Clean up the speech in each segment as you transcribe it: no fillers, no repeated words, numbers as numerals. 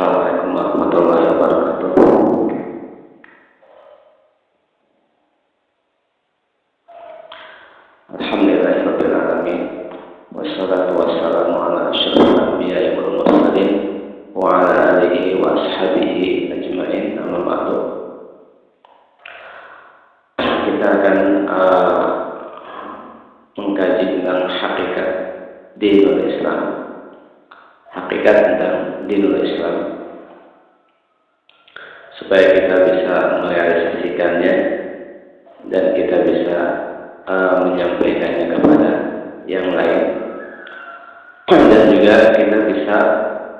Assalamualaikum warahmatullahi wabarakatuh. Alhamdulillahirabbil alamin. Wassalatu wassalamu ala asyrofil anbiya'i wal mursalin wa ala alihi wa ashabihi ajmain. Amma ba'du. Kita akan mengkaji tentang hakikat dinul Islam. Hakikat tentang dinul Islam, supaya kita bisa merealisasikannya dan kita bisa menyampaikannya kepada yang lain, dan juga kita bisa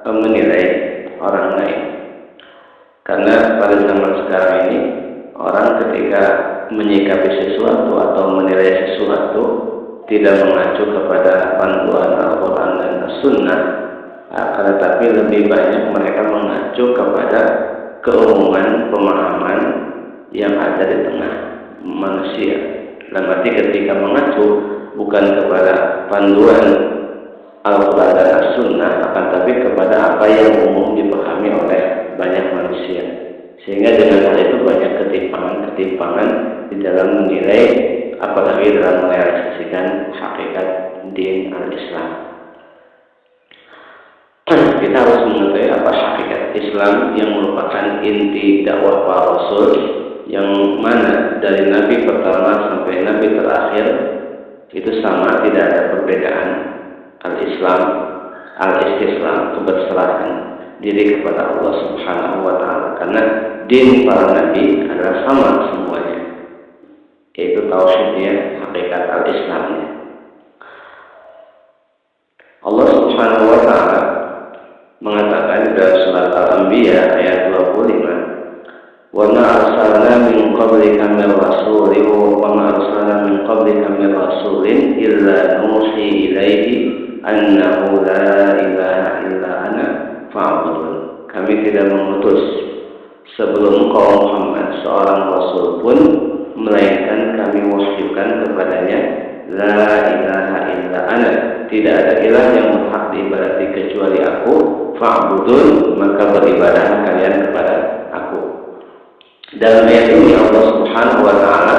menilai orang lain. Karena pada zaman sekarang ini, orang ketika menyikapi sesuatu atau menilai sesuatu tidak mengacu kepada panduan Al-Quran dan As-Sunnah, akan tetapi lebih banyak mereka mengacu kepada keumuman pemahaman yang ada di tengah manusia. Dalam arti ketika mengacu bukan kepada panduan Al-Quran dan As-Sunnah, akan tetapi kepada apa yang umum dipahami oleh banyak manusia. Sehingga dengan hal itu banyak ketimpangan di dalam menilai, apalagi dalam merealisasikan hakikat din al-Islam. Kita harus mengetahui apa hakikat Islam yang merupakan inti dakwah para Rasul, yang mana dari Nabi pertama sampai Nabi terakhir itu sama, tidak ada perbedaan. Al-Islam, al-istislam, keberserahan diri kepada Allah Subhanahu wa Ta'ala. Karena din para Nabi adalah sama semuanya, yaitu tauhidnya, hakikat al-Islamnya. Allah Subhanahu wa Ta'ala mengatakan dalam surat Al-Anbiya ayat 25, "Wa ma arsalna min qablika min rasulin wa ma arsalna min qablika min rasulin illa nuhi ilaihi annahu la ilaha illa ana fa'budun." Kami tidak mengutus sebelum kau Muhammad seorang rasul pun, melainkan kami wahyukan kepadanya, la ilaha illa ana, tidak ada ilah yang berhak diibadati kecuali aku, fa'budun, maka beribadahlah kalian kepada aku. Dalam ayat ini Allah Subhanahu wa Ta'ala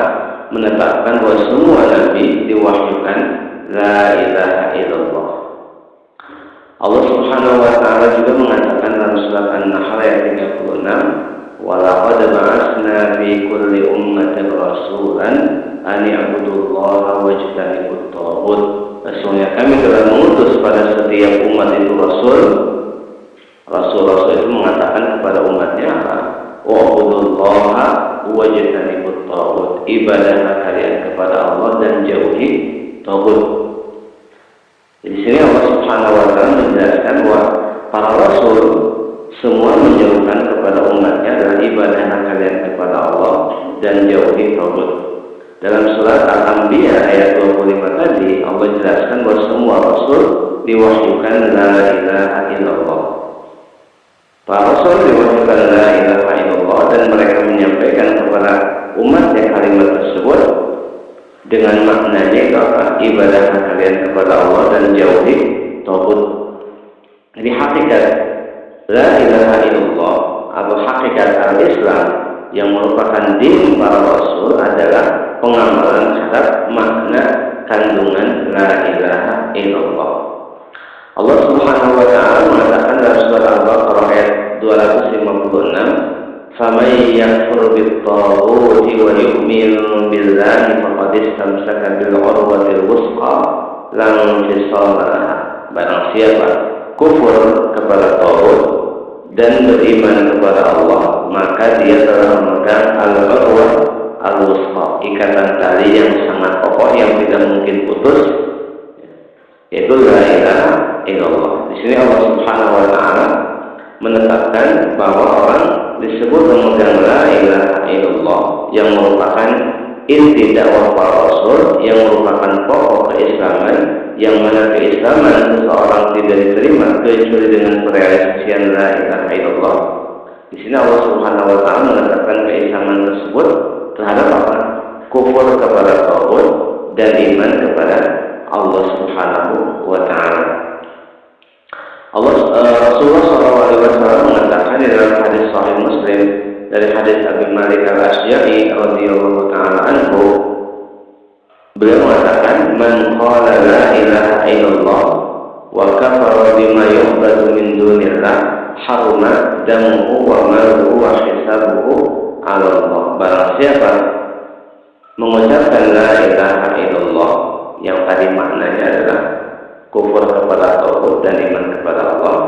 menetapkan bahwa semua nabi diwahyukan la ilaha illallah. Allah Subhanahu wa Ta'ala juga mengatakan dalam surat An-Nahl ayat 36, "Wa laqad ba'atsna fi kulli ummatin rasulan an i'budullaha wajtanibut taghut." Sesungguhnya kami telah mengutus pada setiap umat itu rasul. Rasul-rasul itu mengatakan kepada umatnya apa? Wa'budullaha wajtanibut taghut. Ibadahlah kalian kepada Allah dan jauhi taghut. Di sini Allah Subhanahu wa Ta'ala menjelaskan bahwa para rasul semua menjauhkan kepada umatnya adalah ibadahlah kalian kepada Allah dan jauhi taghut. Dalam surat Al-Anbiya ayat 25 tadi Allah jelaskan bahwa semua rasul diwahyukan la ilaha illallah. Para rasul diwahyukan la ilaha illallah, dan mereka menyampaikan kepada umatnya kalimat tersebut dengan maknanya itu apa? Ibadahlah kalian kepada Allah dan jauhi taghut. Jadi hakikat la ilaha illallah atau hakikat al-Islam yang merupakan din para rasul adalah pengamalan terhadap makna kandungan la ilaha illallah. Allah Subhanahu wa Ta'ala mengatakan dalam surat Al-Baqarah ayat 256, "Faman yakfur bit-taghuti wa yu'min billahi faqad istamsaka bil 'urwatil wuthqa la infisama laha." Barang siapa kufur kepada taghut dan beriman kepada Allah, maka dia telah memegang al-urwah al-wuthqa, ikatan tali yang sangat kokoh yang tidak mungkin putus, yaitu la ilaha illallah. Di sini Allah Subhanahu wa Ta'ala menetapkan bahwa orang disebut memegang la ilaha illallah yang merupakan inti dakwah para rasul, yang merupakan pokok keislaman, yang mana keislaman seseorang tidak diterima kecuali dengan perealisasian la ilaha illallah. Di sini Allah Subhanahu wa Ta'ala menetapkan keislaman tersebut terhadap apa? Kufur kepada taghut dan iman kepada Allah Subhanahu wa Ta'ala. Rasulullah SAW mengatakan dunillah haruma damuhu wa maluhu wa hisabuhu 'ala Allah. Barang siapa mengucapkan la ilaha illallah yang tadi maknanya adalah kufur kepada tauhid dan iman kepada Allah,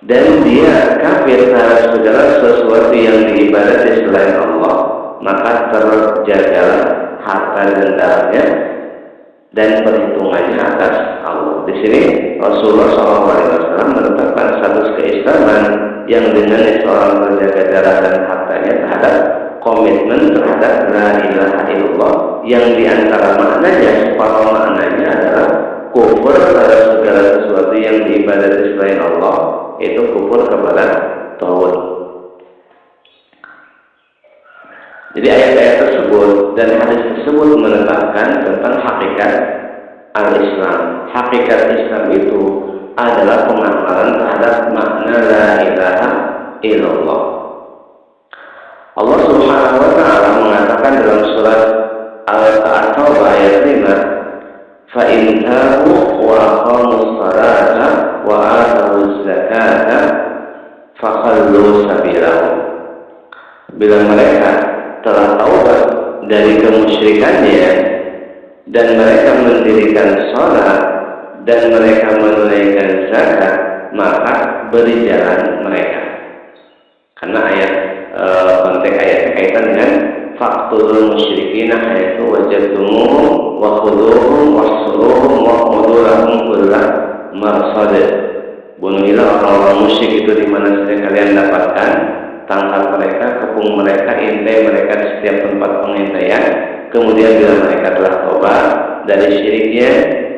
dan dia kafir terhadap segala sesuatu yang diibadati selain Allah, maka terjagalah harta dan darahnya dan perhitungannya atas Allah. Di sini Rasulullah SAW menetapkan status keislaman yang dengan seorang terjaga darah dan hartanya terhadap komitmen terhadap la ilaha illallah, yang diantara maknanya, separuh maknanya adalah kufur terhadap segala sesuatu yang diibadati selain Allah, itu kufur kepada tauhid. Jadi ayat-ayat tersebut dan hadis tersebut menetapkan tentang hakikat al-Islam. Hakikat Islam itu adalah pengamalan terhadap makna la ilaha illallah. Allah Subhanahu wa taala mengatakan dalam surat Al-Taubah ayat 5, "Fa in tabu wa aqamus salata wa atawuz zakata fakhallu sabilahum." Bila mereka telah taubat dari kemusyrikannya dan mereka mendirikan salat dan mereka menunaikan zakat, maka beri jalan mereka. Karena konteks ayat kaitan dengan faqtulul musyrikin haitsu wajadtumuhum wa khudhuhum wahsuruhum wa'budu lahum kulla marsad. Bunuhilah orang-orang musyrik itu di mana saja kalian dapatkan, tangkap mereka, kepung mereka, intai mereka di setiap tempat pengintaian. Kemudian bila mereka telah tobat dari syiriknya,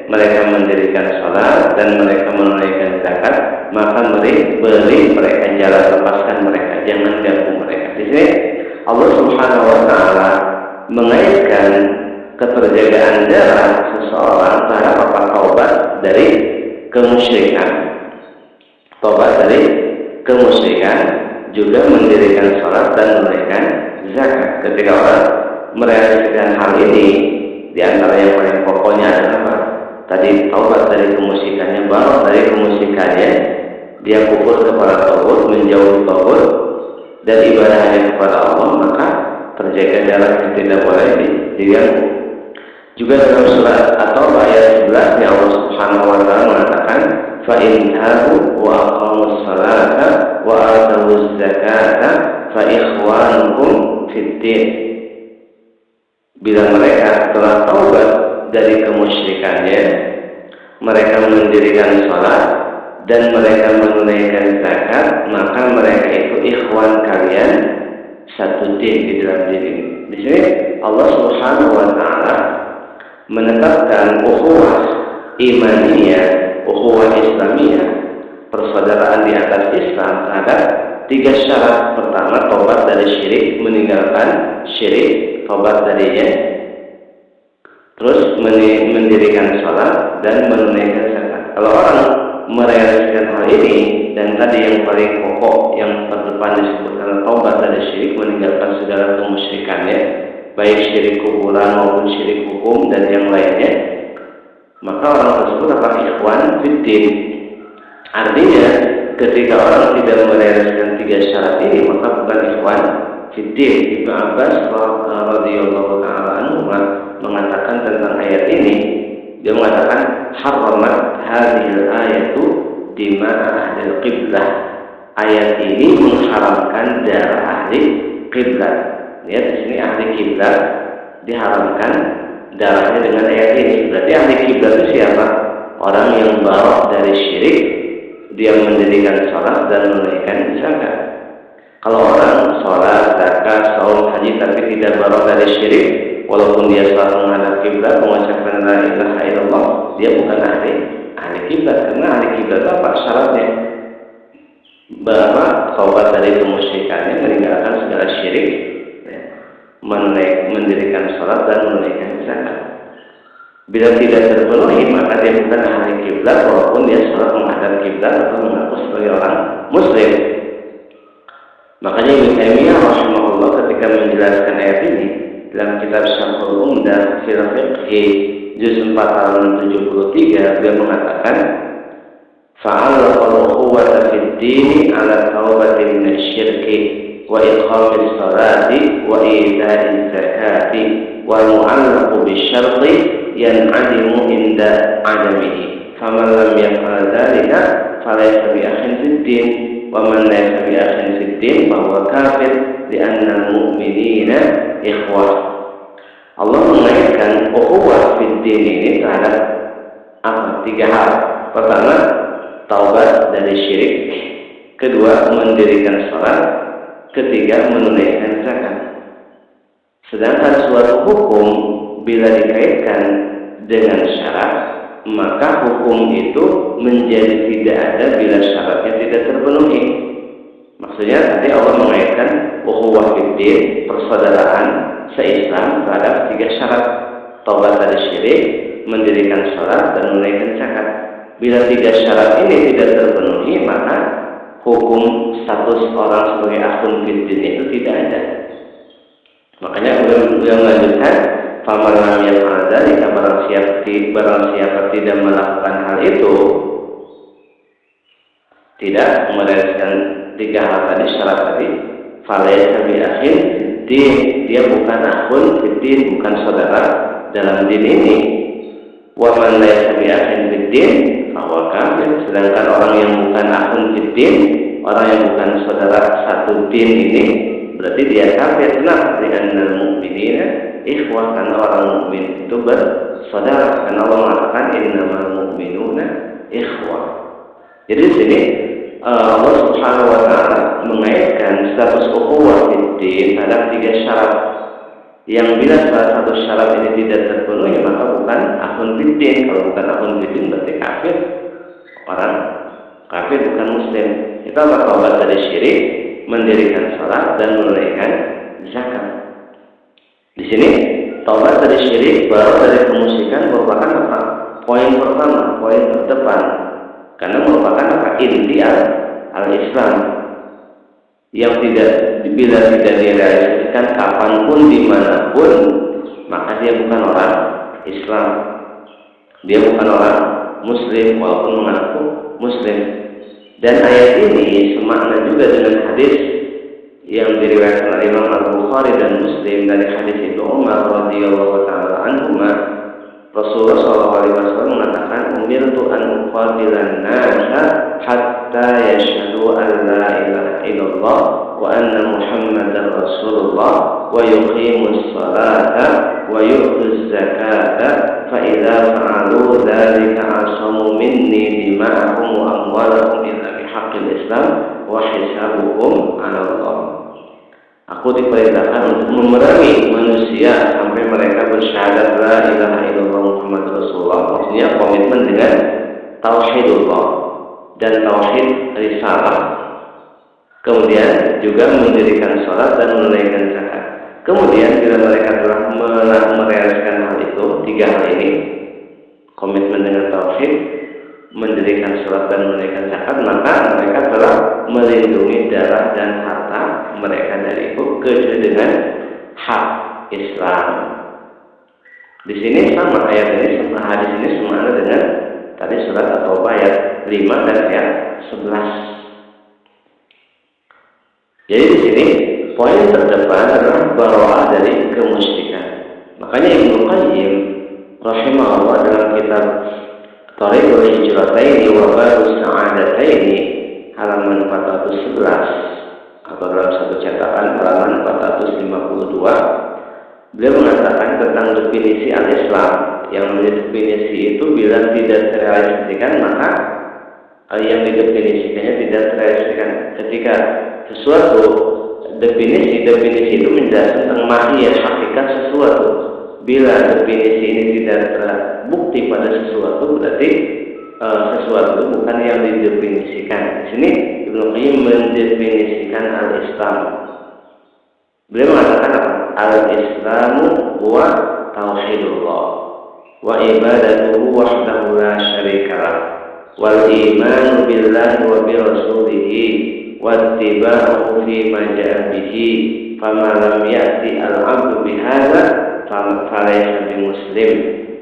mereka mendirikan salat dan mereka menunaikan zakat, maka beri mereka jalan, lepaskan mereka, jangan ganggu mereka. Di sini Allah Subhanahu wa taala mengaitkan keterjagaan darah seseorang terhadap taubat dari kemusyrikan. Taubat dari kemusyrikan juga mendirikan salat dan menunaikan zakat. Ketika orang merealisasikan hal ini, di antara yang paling pokoknya adalah apa? Tadi taubat dari kemusyrikannya, baru dari kemusyrikannya dia kufur kepada tauhid, menjauhi tauhid dan ibadahnya kepada Allah, maka terjaga darah yang tidak boleh diganggu. Juga dalam surat At-Taubah ayat 11 yang Allah Subhanahu wa taala mengatakan, "Fa in tabu wa aqamus salata wa atawuz zakata fa ikhwanukum fid din." Bila mereka telah taubat dari kemusyrikannya, mereka mendirikan salat dan mereka menunaikan zakat, maka mereka itu ikhwan kalian, satu din di dalam diri. Di sini Allah Subhanahu wa taala menetapkan ukhuwah imaniyah, ukhuwah islamiyah, persaudaraan di atas Islam terhadap 3 syarat. Pertama, tobat dari syirik, meninggalkan syirik, tobat darinya, terus mendirikan salat dan menunaikan zakat. Kalau orang merealisasikan hal ini, dan tadi yang paling pokok yang terdepan disebutkan taubat dari syirik, meninggalkan segala kemusyrikannya, baik syirik kuburan maupun syirik hukum dan yang lainnya, maka orang tersebut akan ikhwan fiddin. Artinya ketika orang tidak merealisasikan 3 syarat ini, maka bukan ikhwan fiddin. Ibnu Abbas radhiyallahu taala anhu mengatakan tentang ayat ini, dia mengatakan haramat hadhil ayatu dima'a ahlil qiblah. Ayat ini mengharamkan darah ahli qiblat. Lihat di sini ahli qiblat diharamkan darahnya dengan ayat ini. Berarti ahli qiblat itu siapa? Orang yang barok dari syirik, dia mendirikan salat dan menunaikan zakat. Kalau orang salat, zakat, saum, haji tapi tidak barok dari syirik, walaupun dia selalu menghadap kiblat, mengucapkan la ilaha illallah, dia bukan ahli kiblat. Karena ahli kiblat apa syaratnya? Bahwa taubat dari kemusyrikannya, meninggalkan segala syirik, mendirikan salat dan menunaikan zakat. Bila tidak terpenuhi, maka dia bukan ahli kiblat, walaupun dia salat menghadap kiblat atau mengaku sebagai orang muslim. Makanya Ibnu Taimiyah rahimahullah ketika menjelaskan ayat ini dalam kitab Syarhul Umdah fil Fiqh juz 4 halaman 73, beliau mengatakan fa'alaqa al-ukhuwata fid dini ala taubati minasy syirki wa iqamis salati wa ita'iz zakati wal mu'allaqu bisyarti yan'adimu inda adamihi faman lam yaf'al dzalika falaysa bi akhin fid din wa man laysa bi akhin fid din fa huwa kafir li'anna al-mu'minina ikhwah. Allah mengaitkan ukhuwah fid din ini terhadap tiga hal. Pertama, taubat dari syirik. Kedua, mendirikan salat. Ketiga, menunaikan zakat. Sedangkan suatu hukum bila dikaitkan dengan syarat, maka hukum itu menjadi tidak ada bila syaratnya tidak terpenuhi. Maksudnya tadi Allah mengaitkan ukhuwah fiddin, persaudaraan se-Islam terhadap tiga syarat: taubat dari syirik, mendirikan salat, dan menunaikan zakat. Bila tiga syarat ini tidak terpenuhi, maka hukum status orang sebagai akhun fiddin itu tidak ada. Makanya beliau melanjutkan, faman lam yaf'al dzalika, barang siapa tidak melakukan hal itu, tidak merealisasikan tiga hal tadi, syarat tadi, falaysa bi akhin fiddin, dia bukan akhun fiddin, bukan saudara dalam din ini. Wa man laysa bi akhin fiddin fa huwa kafir, sedangkan orang yang bukan akhun fiddin, orang yang bukan saudara satu din ini, berarti dia kafir. Kenapa? Li'annal mu'minina ikhwah, karena orang mukmin itu bersaudara. Karena Allah mengatakan innamal mu'minuna ikhwah. Jadi di sini Allah Subhanahu wa taala mengaitkan status ukhuwah fiddin terhadap tiga syarat. Yang bila salah satu syarat ini tidak terpenuhi, maka bukan akhun fiddin. Kalau bukan akhun fiddin berarti kafir. Orang kafir, bukan muslim. Kita taubat dari syirik, mendirikan salat, dan menunaikan zakat. Di sini taubat dari syirik baru dari kemusyrikan merupakan apa? Poin pertama, poin terdepan. Karena merupakan apa? Inti al-Islam yang bila tidak direalisasikan kapanpun dimanapun, maka dia bukan orang Islam, dia bukan orang Muslim walaupun mengaku Muslim. Dan ayat ini semakna juga dengan hadis yang diriwayatkan oleh Imam Al-Bukhari dan Muslim dari hadis Ibnu Umar radhiyallahu taala anhuma. Rasulullah SAW mengatakan, umirtu an uqatilan nasa hatta yashhadu an la ilaha illallah wa anna muhammadar rasulullah wa yuqimus salata wa yu'tuz zakata fa idza fa'alu dzalika asamu minni dima'ahum wa amwalahum illa bihaqqil islam wa hisabuhum 'ala Allah. Aku diperintahkan untuk memerangi manusia sampai mereka bersyahadat la ilaha illallah Muhammad Rasulullah, maksudnya komitmen dengan tauhidullah dan tauhid risalah. Kemudian juga mendirikan salat dan menunaikan zakat. Kemudian bila mereka telah merealisasikan hal itu, tiga hal ini, komitmen dengan tauhid, mendirikan salat dan menunaikan zakat, maka mereka telah melindungi darah dan harta mereka dari itu kecuali dengan hak Islam. Di sini sama ayat ini, sama hadis ini sama dengan tadi surat At-Taubah ayat 5 dan ayat 11. Jadi di sini poin terdepan adalah bara'ah dari kemusyrikan. Makanya Ibnu Qayyim rahimahullah dalam kitab Thariqul Hijrataini wa Babus Sa'adataini halaman 411 atau dalam satu cetakan halaman 452, beliau mengatakan tentang definisi al-Islam. Yang menjadi definisi itu bila tidak terrealisasikan, maka yang didefinisikannya tidak terrealisasikan. Ketika sesuatu definisi itu menjelaskan tentang mahiyah, hakikat sesuatu. Bila definisi ini tidak terbukti pada sesuatu, berarti sesuatu itu bukan yang didefinisikan. Di sini Ibnu Qayyim mendefinisikan al-Islam. Beliau mengatakan apa? Al-Islamu huwa tauhidullah wa ibadatuhu wahdahu la syarikalah wal imanu billahi wa bi rasulihi wa ittiba'uhu fi ma ja'a bihi fama lam ya'ti al-'abdu bihadza falaysa bimuslim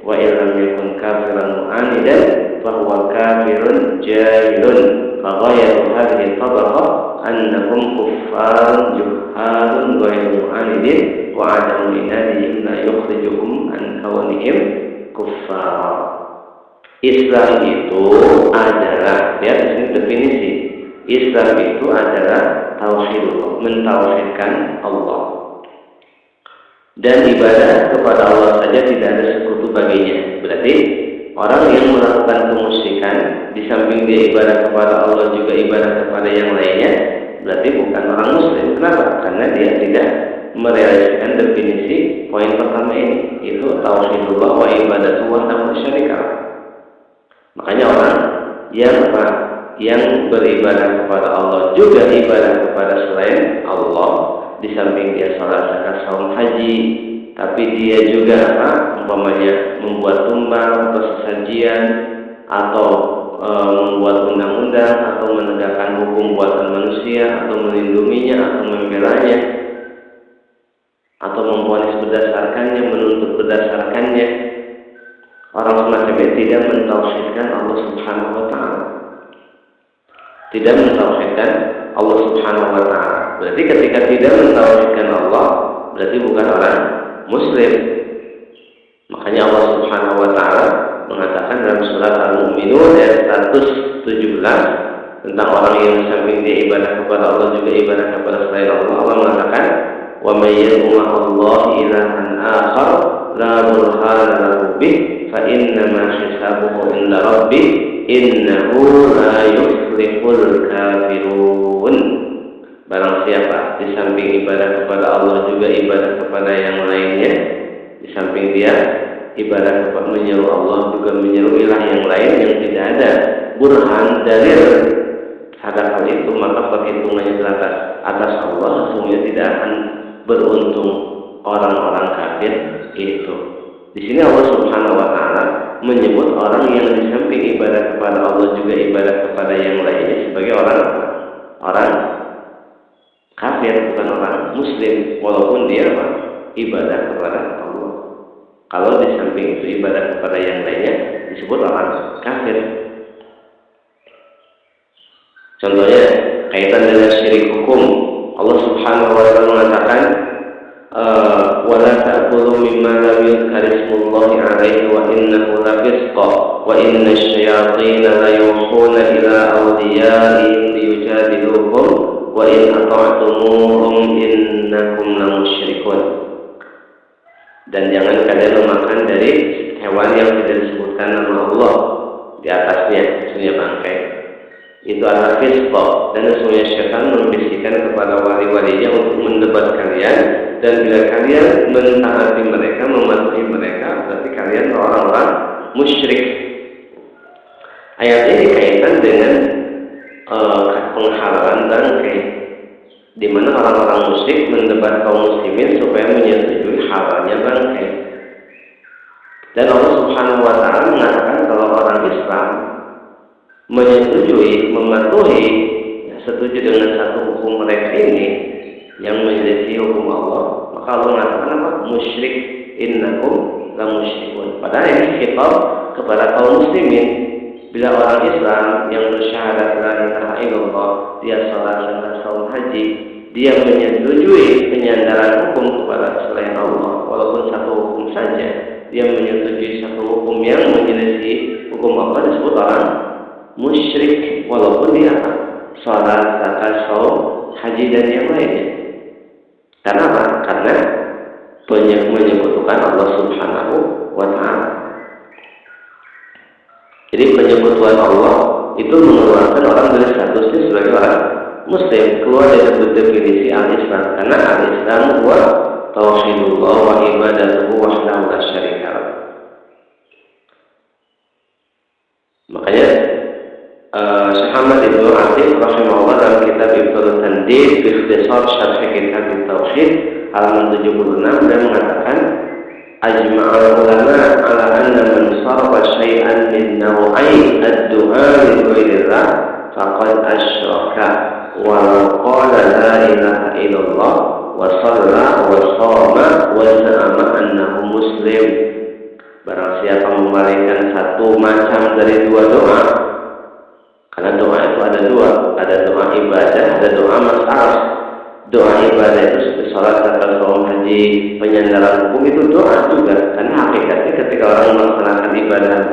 wa illam yakun kafiran mu'anidan fa huwa kafirun jahilun fa ghayru hadhihi tabaqah annahum kuffarun juhalun ghayru mu'anidin wa adamu inadihim la yukhrijuhum an kawanihim kuffar. Islam itu adalah, lihat di sini definisi. Islam itu adalah tauhidullah, mentauhidkan Allah. Dan ibadah kepada Allah saja tidak ada sekutu baginya. Berarti orang yang melakukan kemusyrikan, di samping dia ibadah kepada Allah juga ibadah kepada yang lainnya, berarti bukan orang muslim. Kenapa? Karena dia tidak merealisasikan definisi poin pertama ini, itu tauhidullah wa ibadatu wahdahu la syarika lah. Makanya orang yang beribadah kepada Allah juga ibadah kepada selain Allah, di samping dia salat, zakat, saum, haji, tapi dia juga umpamanya membuat tumbang atau sesajian atau membuat undang-undang atau menegakkan hukum buatan manusia atau melindunginya atau membelanya atau memvonis berdasarkannya, menuntut berdasarkannya. Orang semacam ini tidak mentauhidkan Allah Subhanahu wa ta'ala. Tidak mentauhidkan Allah Subhanahu wa ta'ala. Berarti ketika tidak mentauhidkan Allah, berarti bukan orang muslim. Makanya Allah Subhanahu wa ta'ala mengatakan dalam surat Al-Mu'minun ayat 117 tentang orang yang samping dia ibadah kepada Allah juga ibadah kepada selain Allah. Allah mengatakan, "Wa may yad'u ma'allahi ilahan akhar la burhana lahu bih fa innama hisabuhu 'inda rabbih innahu la yuflihul kafirun." Barang siapa di samping ibadah kepada Allah juga ibadah kepada yang lainnya, di samping dia ibadah kepada menyeru Allah juga menyeru ilah yang lain yang tidak ada burhan dalil terhadap hal itu, maka perhitungannya atas Allah semuanya tidak akan beruntung orang-orang kafir itu. Di sini Allah Subhanahu wa ta'ala menyebut orang yang di samping ibadah kepada Allah juga ibadah kepada yang lainnya sebagai orang kafir, bukan orang muslim, walaupun dia ibadah kepada Allah. Kalau di samping itu ibadah kepada yang lainnya disebut orang kafir. Contohnya kaitan dengan syirik hukum, Allah Subhanahu wa ta'ala mengatakan wala ta'kulu mimma lam yuzkar ismullahi 'alaihi wa innahu lafisqa wa inna asyayatin la yuhuna ila awliyaihim liyujadilukum wa in ata'tumuhum innakum lamusyrikun. Dan jangan kalian memakan dari hewan yang tidak disebutkan nama Allah di atasnya, maksudnya bangkai. Itu adalah fisqa, dan sesungguhnya syaitan membisikkan kepada wali-walinya untuk mendebat kalian, dan bila kalian mentaati mereka, mematuhi mereka, berarti kalian orang-orang musyrik. Ayat ini kaitan dengan penghalalan bangkai, di mana orang-orang musyrik mendebat kaum muslimin supaya menyetujui halalnya bangkai. Dan Allah Subhanahu wa ta'ala mengatakan kalau orang Islam menyetujui, mematuhi, setuju dengan satu hukum mereka ini yang menyelisih hukum Allah, maka Allah mengatakan apa? Musyrik, innakum la musyrikun. Padahal ini khitab kepada kaum muslimin. Bila orang Islam yang bersyahadat la ilaha illallah, dia salat, zakat, saum, haji, dia menyetujui penyandaran hukum kepada selain Allah, walaupun satu hukum saja, dia menyetujui satu hukum yang menyelisih hukum Allah, disebut orang musyrik, walaupun dia salat, zakat, saum, haji dan yang lainnya. Karena apa? Karena menyekutukan Allah Subhanahu wa ta'ala. Jadi penyekutuan Allah itu mengeluarkan orang dari statusnya sebagai orang muslim, keluar dari definisi al-Islam. Karena al-Islam wa tauhidullah wa ibadatuhu wahdahu la syarika lah. Makanya Syekh Ahmad Ibnu Atif rahimahullah dalam kitab Ibnul Tandid fi ikhtisar syarh kitab Tauhid halaman 76 dan mengatakan ajma'al ulama ala anna man sarfa syai'an min naw'ai ad-du'a li ghairillah faqad asyraka wa qala la ilaha illallah wa shalla wa shama wa za'ama annahu muslim. Barang siapa membalikan satu macam dari dua doa, karena doa itu ada dua, ada doa ibadah, ada doa masalah. Doa ibadah itu seperti sholat, zakat, saum, haji, penyandaran hukum itu doa juga, karena hakikatnya ketika orang melaksanakan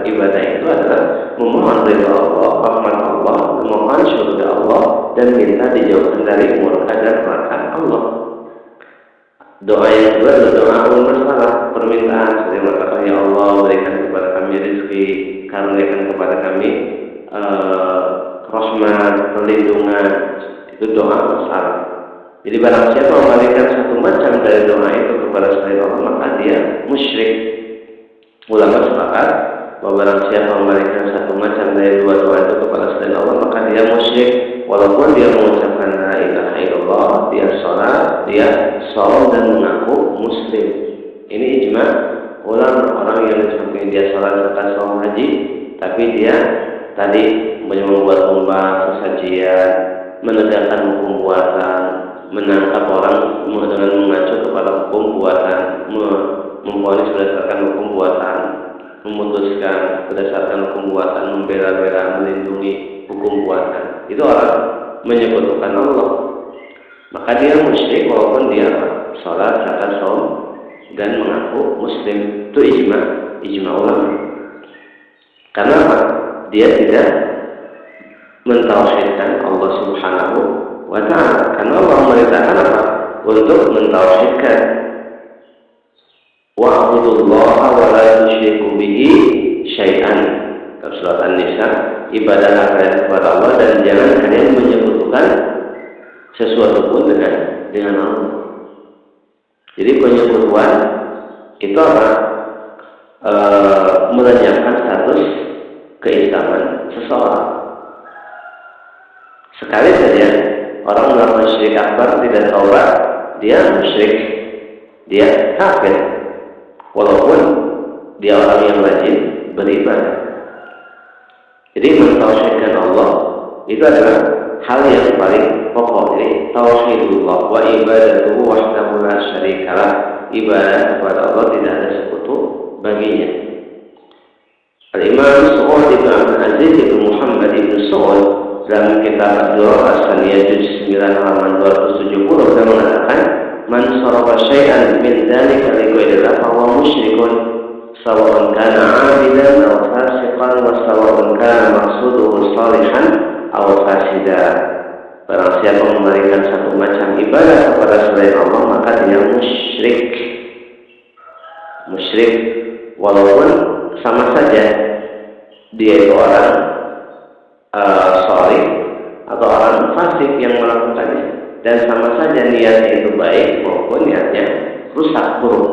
ibadah itu adalah memohon ridha Allah, rahmat Allah, memohon surga Allah, dan minta dijauhkan dari murka dan neraka Allah. Doa yang kedua adalah doa ulul masalah, permintaan seperti mengatakan ya Allah berikan kepada kami rezeki, karuniakan kepada kami rahmat, perlindungan, itu doa masalah. Jadi barang siapa memberikan satu macam dari doa itu kepada selain Allah, maka dia musyrik. Ulama sepakat bahwa barang siapa memberikan satu macam dari dua doa itu kepada selain Allah, maka dia musyrik. Walaupun dia mengucapkan la ilaha illallah, dia sholat, dia saum dan mengaku muslim. Ini ijma ulama. Orang yang seperti dia sholat, zakat, saum, haji, tapi dia tadi membuat umbah, sesajian, menegakkan hukum buatan, menangkap orang dengan mengacu kepada hukum buatan, memvonis berdasarkan hukum buatan, memutuskan berdasarkan hukum buatan, membela-bela, melindungi hukum buatan. Itu orang menyekutukan Allah. Maka dia musyrik walaupun dia sholat, zakat, saum dan mengaku muslim. Itu ijma ulama. Karena apa? Dia tidak mentauhidkan Allah Subhanahu wa ta'ala. Karena Allah memerintahkan apa? Untuk mentauhidkan. Wa'budullaha wa la tusyriku bihi syai'an. Dalam surat An-Nisa, ibadahlah kalian kepada Allah dan jangan kalian menyekutukan sesuatu pun dengan Allah. Jadi penyekutuan itu apa? Melenyapkan status keislaman seseorang. Sekali saja orang melakukan syirik akbar tidak taubat, dia musyrik, dia kafir, walaupun dia orang yang rajin beribadah. Jadi mentauhidkan Allah itu adalah hal yang paling pokok. Jadi tauhidullah wa ibadatuhu wahdahu la syarikalah. Ibadah kepada Allah tidak ada sekutu baginya. Al-Imam Su'ud ibn Abdul Aziz ibn Muhammad ibn Su'ud dalam kitab Ad-Durar As-Saniyah juz 9 halaman 270 beliau mengatakan man sarafa syai'an min dzalika li ghairillah fa huwa musyrikun sawa'un kana 'abidan aw fasiqan wa sawa'un kana maqsuduhu salihan aw fasida. Barang siapa memberikan satu macam ibadah kepada selain Allah, maka dia musyrik walaupun sama saja dia itu orang salih atau orang fasik yang melakukannya, dan sama saja niatnya itu baik maupun niatnya rusak buruk.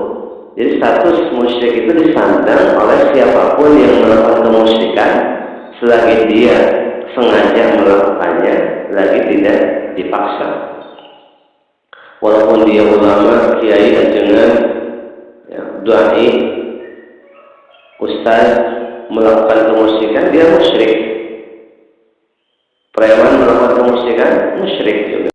Jadi status musyrik itu disandang oleh siapapun yang melakukan kemusyrikan selagi dia sengaja melakukannya, lagi tidak dipaksa. Walaupun dia ulama, kiai, ajengan, dai, ustaz melakukan kemusyrikan, dia musyrik. Preman melakukan kemusyrikan, musyrik juga.